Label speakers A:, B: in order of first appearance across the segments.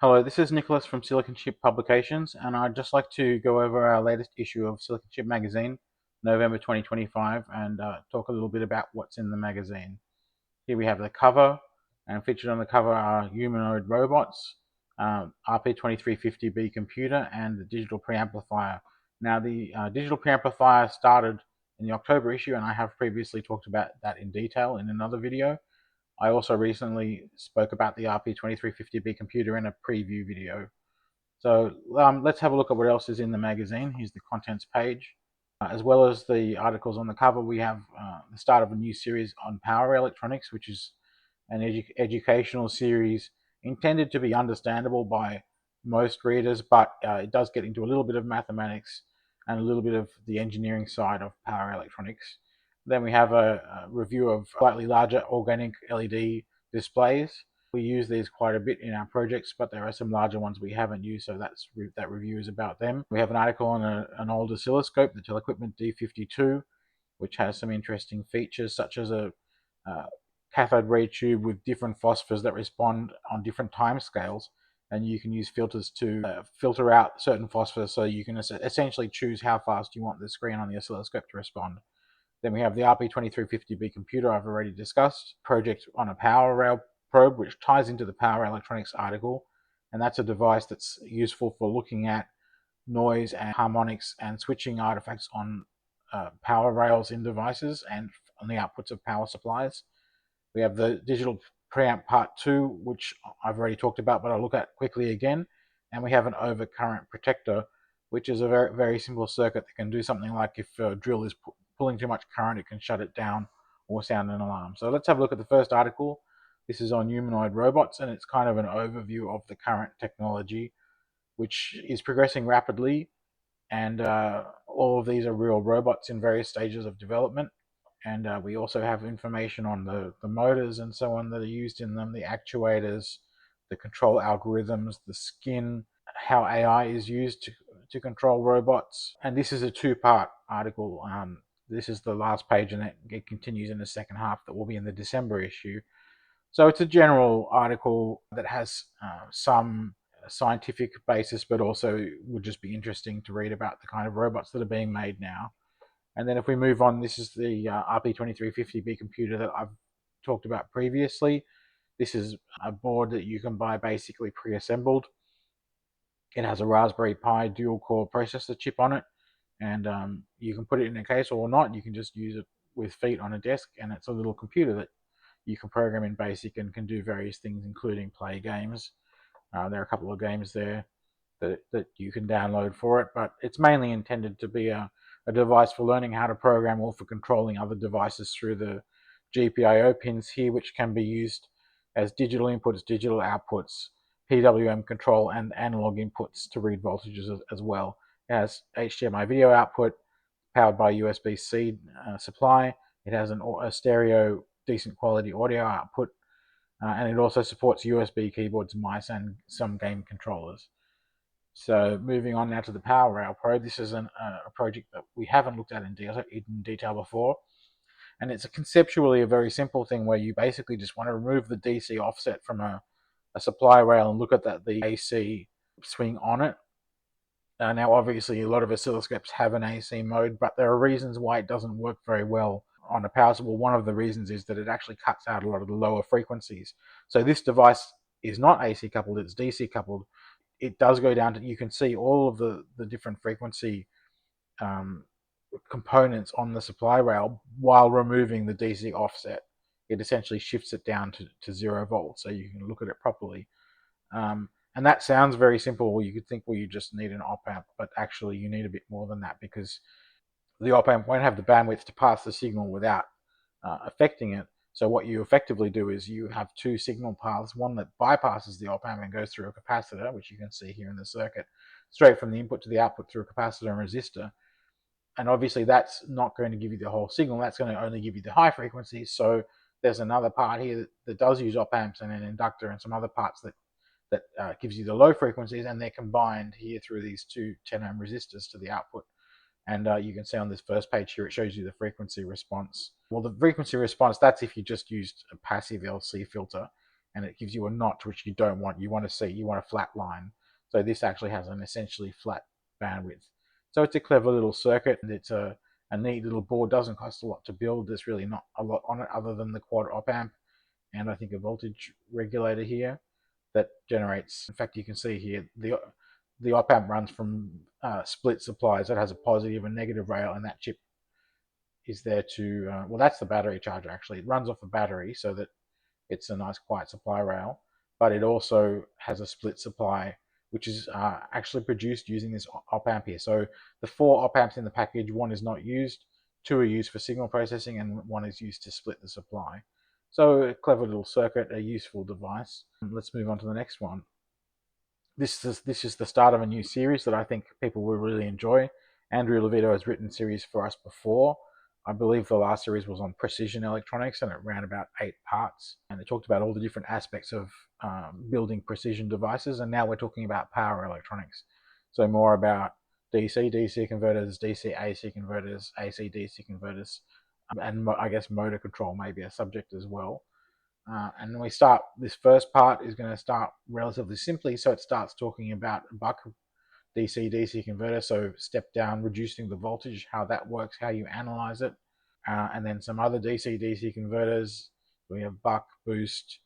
A: Hello, this is Nicholas from Silicon Chip Publications, and I'd just like to go over our latest issue of Silicon Chip Magazine, November 2025, and talk a little bit about what's in the magazine. Here we have the cover, and featured on the cover are humanoid robots, RP2350B computer, and the digital preamplifier. Now, the digital preamplifier started in the October issue, and I have previously talked about that in detail in another video. I also recently spoke about the RP2350B computer in a preview video. So let's have a look at what else is in the magazine. Here's the contents page. As well as the articles on the cover, we have the start of a new series on power electronics, which is an educational series intended to be understandable by most readers, but it does get into a little bit of mathematics and a little bit of the engineering side of power electronics. Then we have a review of slightly larger organic LED displays. We use these quite a bit in our projects, but there are some larger ones we haven't used, so that review is about them. We have an article on an old oscilloscope, the Telequipment D52, which has some interesting features such as a cathode ray tube with different phosphors that respond on different time scales, and you can use filters to filter out certain phosphors, so you can essentially choose how fast you want the screen on the oscilloscope to respond. Then we have the RP2350B computer I've already discussed, project on a power rail probe, which ties into the power electronics article, and that's a device that's useful for looking at noise and harmonics and switching artifacts on power rails in devices and on the outputs of power supplies. We have the digital preamp part 2, which I've already talked about, but I'll look at quickly again. And we have an overcurrent protector, which is a very, very simple circuit that can do something like if a drill is pulling too much current, it can shut it down or sound an alarm. So let's have a look at the first article. This is on humanoid robots, and it's kind of an overview of the current technology, which is progressing rapidly. And all of these are real robots in various stages of development. And we also have information on the motors and so on that are used in them, the actuators, the control algorithms, the skin, how AI is used to control robots. And this is a two-part article. This is the last page, and it continues in the second half that will be in the December issue. So it's a general article that has some scientific basis, but also would just be interesting to read about the kind of robots that are being made now. And then if we move on, this is the RP2350B computer that I've talked about previously. This is a board that you can buy basically pre-assembled. It has a Raspberry Pi dual-core processor chip on it, and you can put it in a case or not. You can just use it with feet on a desk, and it's a little computer that you can program in BASIC and can do various things, including play games. There are a couple of games there that you can download for it, but it's mainly intended to be a device for learning how to program or for controlling other devices through the GPIO pins here, which can be used as digital inputs, digital outputs, PWM control, and analog inputs to read voltages as well. It has HDMI video output powered by USB-C supply. It has a stereo decent quality audio output, and it also supports USB keyboards, mice, and some game controllers. So moving on now to the Power Rail Pro, this is a project that we haven't looked at in detail before, and it's conceptually a very simple thing where you basically just want to remove the DC offset from a supply rail and look at the AC swing on it. Now, obviously, a lot of oscilloscopes have an AC mode, but there are reasons why it doesn't work very well on a power supply. One of the reasons is that it actually cuts out a lot of the lower frequencies. So this device is not AC coupled, it's DC coupled. It does go down to, you can see all of the different frequency components on the supply rail while removing the DC offset. It essentially shifts it down to 0 volts, so you can look at it properly. And that sounds very simple. Well, you could think, well, you just need an op amp, but actually you need a bit more than that, because the op amp won't have the bandwidth to pass the signal without affecting it. So what you effectively do is you have two signal paths, one that bypasses the op amp and goes through a capacitor, which you can see here in the circuit, straight from the input to the output through a capacitor and resistor. And obviously that's not going to give you the whole signal, that's going to only give you the high frequencies. So there's another part here that does use op amps and an inductor and some other parts that gives you the low frequencies, and they're combined here through these two 10 ohm resistors to the output. And you can see on this first page here, it shows you the frequency response. Well, the frequency response, that's if you just used a passive LC filter. and it gives you a notch which you don't want. You want to see, you want a flat line. So this actually has an essentially flat bandwidth. So it's a clever little circuit, and it's a neat little board. Doesn't cost a lot to build. There's really not a lot on it other than the quad op amp and I think a voltage regulator here that generates. In fact, you can see here the op amp runs from split supplies. It has a positive and negative rail, and that chip is there to well, that's the battery charger. Actually, it runs off a battery so that it's a nice quiet supply rail, but it also has a split supply which is actually produced using this op amp here. So the 4 op amps in the package, 1 is not used, 2 are used for signal processing, and 1 is used to split the supply. So a clever little circuit, a useful device. Let's move on to the next one. This is the start of a new series that I think people will really enjoy. Andrew Levito has written series for us before. I believe the last series was on precision electronics, and it ran about 8 parts, and it talked about all the different aspects of building precision devices. And now we're talking about power electronics, so more about DC converters, DC AC converters, AC DC converters, and I guess motor control may be a subject as well. And we start, this first part is going to start relatively simply. So it starts talking about buck DC converter, so step down, reducing the voltage, how that works, how you analyze it. And then some other DC converters. We have buck boost,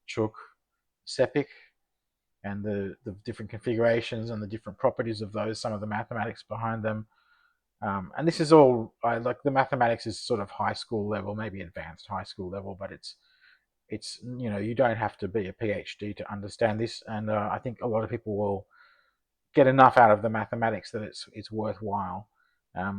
A: chook, SEPIC, and the different configurations and the different properties of those, some of the mathematics behind them. And this is all, like the mathematics is sort of high school level, maybe advanced high school level, but it's you don't have to be a PhD to understand this. And I think a lot of people will get enough out of the mathematics that it's worthwhile.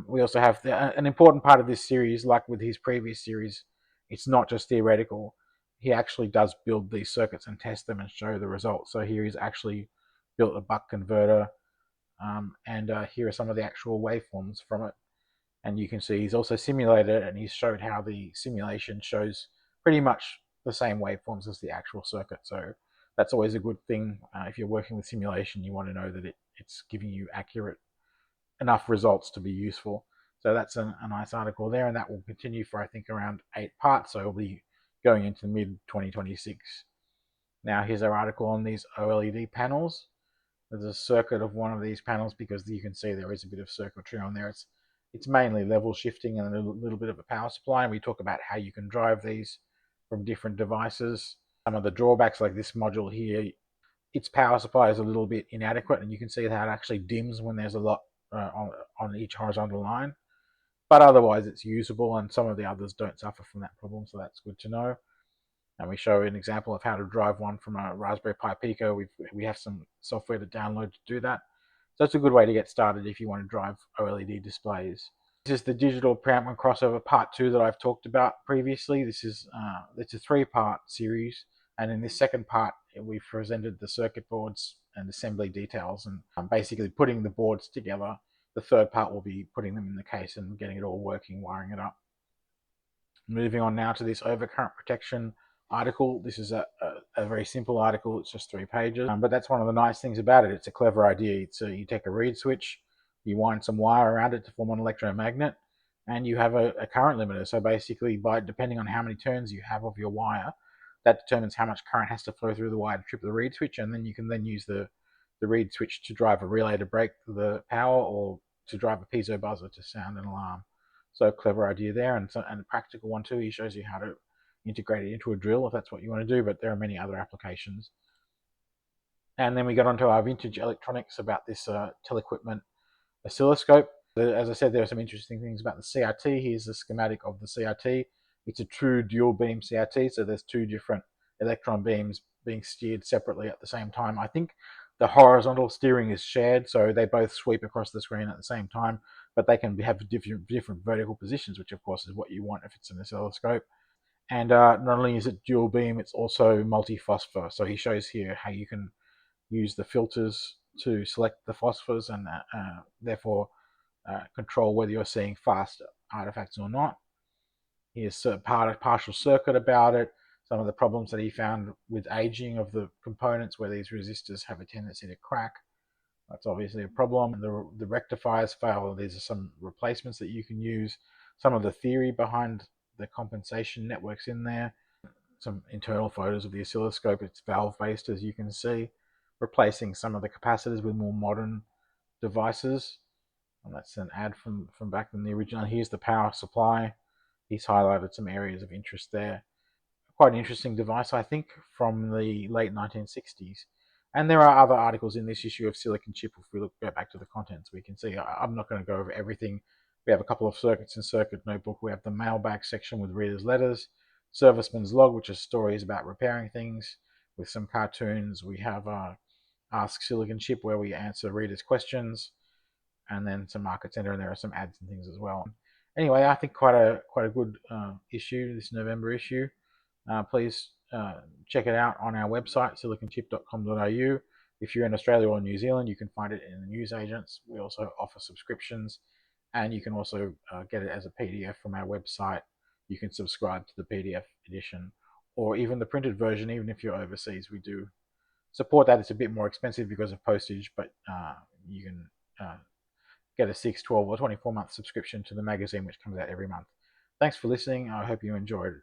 A: We also have an important part of this series, like with his previous series, it's not just theoretical. He actually does build these circuits and test them and show the results. So here he's actually built a buck converter, and here are some of the actual waveforms from it. And you can see he's also simulated it, and he's showed how the simulation shows pretty much the same waveforms as the actual circuit. So that's always a good thing. If you're working with simulation, you want to know that it's giving you accurate enough results to be useful. So that's a nice article there, and that will continue for I think around 8 parts. So it'll be going into mid 2026. Now here's our article on these OLED panels. There's a circuit of one of these panels because you can see there is a bit of circuitry on there. It's mainly level shifting and a little bit of a power supply, and we talk about how you can drive these from different devices. Some of the drawbacks, like this module here, its power supply is a little bit inadequate, and you can see how it actually dims when there's a lot on each horizontal line. But otherwise it's usable, and some of the others don't suffer from that problem, so that's good to know. And we show an example of how to drive one from a Raspberry Pi Pico. We have some software to download to do that. So it's a good way to get started if you want to drive OLED displays. This is the digital preamp and crossover part 2 that I've talked about previously. This is it's a 3-part series, and in this second part we've presented the circuit boards and assembly details and basically putting the boards together. The third part will be putting them in the case and getting it all working, wiring it up. Moving on now to this overcurrent protection article. This is a very simple article. It's just 3 pages, but that's one of the nice things about it. It's a clever idea. You take a reed switch, you wind some wire around it to form an electromagnet, and you have a current limiter. So basically, depending on how many turns you have of your wire, that determines how much current has to flow through the wire to trip the reed switch, and then you can use the reed switch to drive a relay to break the power, or to drive a piezo buzzer to sound an alarm. So clever idea there, and a practical one too. He shows you how to integrate it into a drill if that's what you want to do, but there are many other applications. And then we got onto our vintage electronics about this Telequipment oscilloscope. As I said, there are some interesting things about the CRT. Here's the schematic of the CRT. It's a true dual beam CRT, so there's 2 different electron beams being steered separately at the same time. I think the horizontal steering is shared, so they both sweep across the screen at the same time, but they can have different vertical positions, which of course is what you want if it's an oscilloscope. And not only is it dual beam, it's also multi-phosphor. So he shows here how you can use the filters to select the phosphors and therefore control whether you're seeing fast artifacts or not. Here's a partial circuit about it, some of the problems that he found with aging of the components where these resistors have a tendency to crack. That's obviously a problem. The rectifiers fail. These are some replacements that you can use. Some of the theory behind the compensation networks in there. some internal photos of the oscilloscope. It's valve based, as you can see, replacing some of the capacitors with more modern devices. And that's an ad from back in the original. Here's the power supply. He's highlighted some areas of interest there. Quite an interesting device, I think, from the late 1960s. And there are other articles in this issue of Silicon Chip. If we go back to the contents, we can see. I'm not going to go over everything. We have a couple of circuits in Circuit Notebook. We have the mailbag section with readers' letters, Serviceman's Log, which is stories about repairing things, with some cartoons. We have Ask Silicon Chip, where we answer readers' questions, and then some Market Center, and there are some ads and things as well. Anyway, I think quite a good issue, this November issue. Please check it out on our website, siliconchip.com.au. If you're in Australia or New Zealand, you can find it in the newsagents. We also offer subscriptions, and you can also get it as a PDF from our website. You can subscribe to the PDF edition or even the printed version, even if you're overseas. We do support that. It's a bit more expensive because of postage, but you can get a 6, 12, or 24-month subscription to the magazine, which comes out every month. Thanks for listening. I hope you enjoyed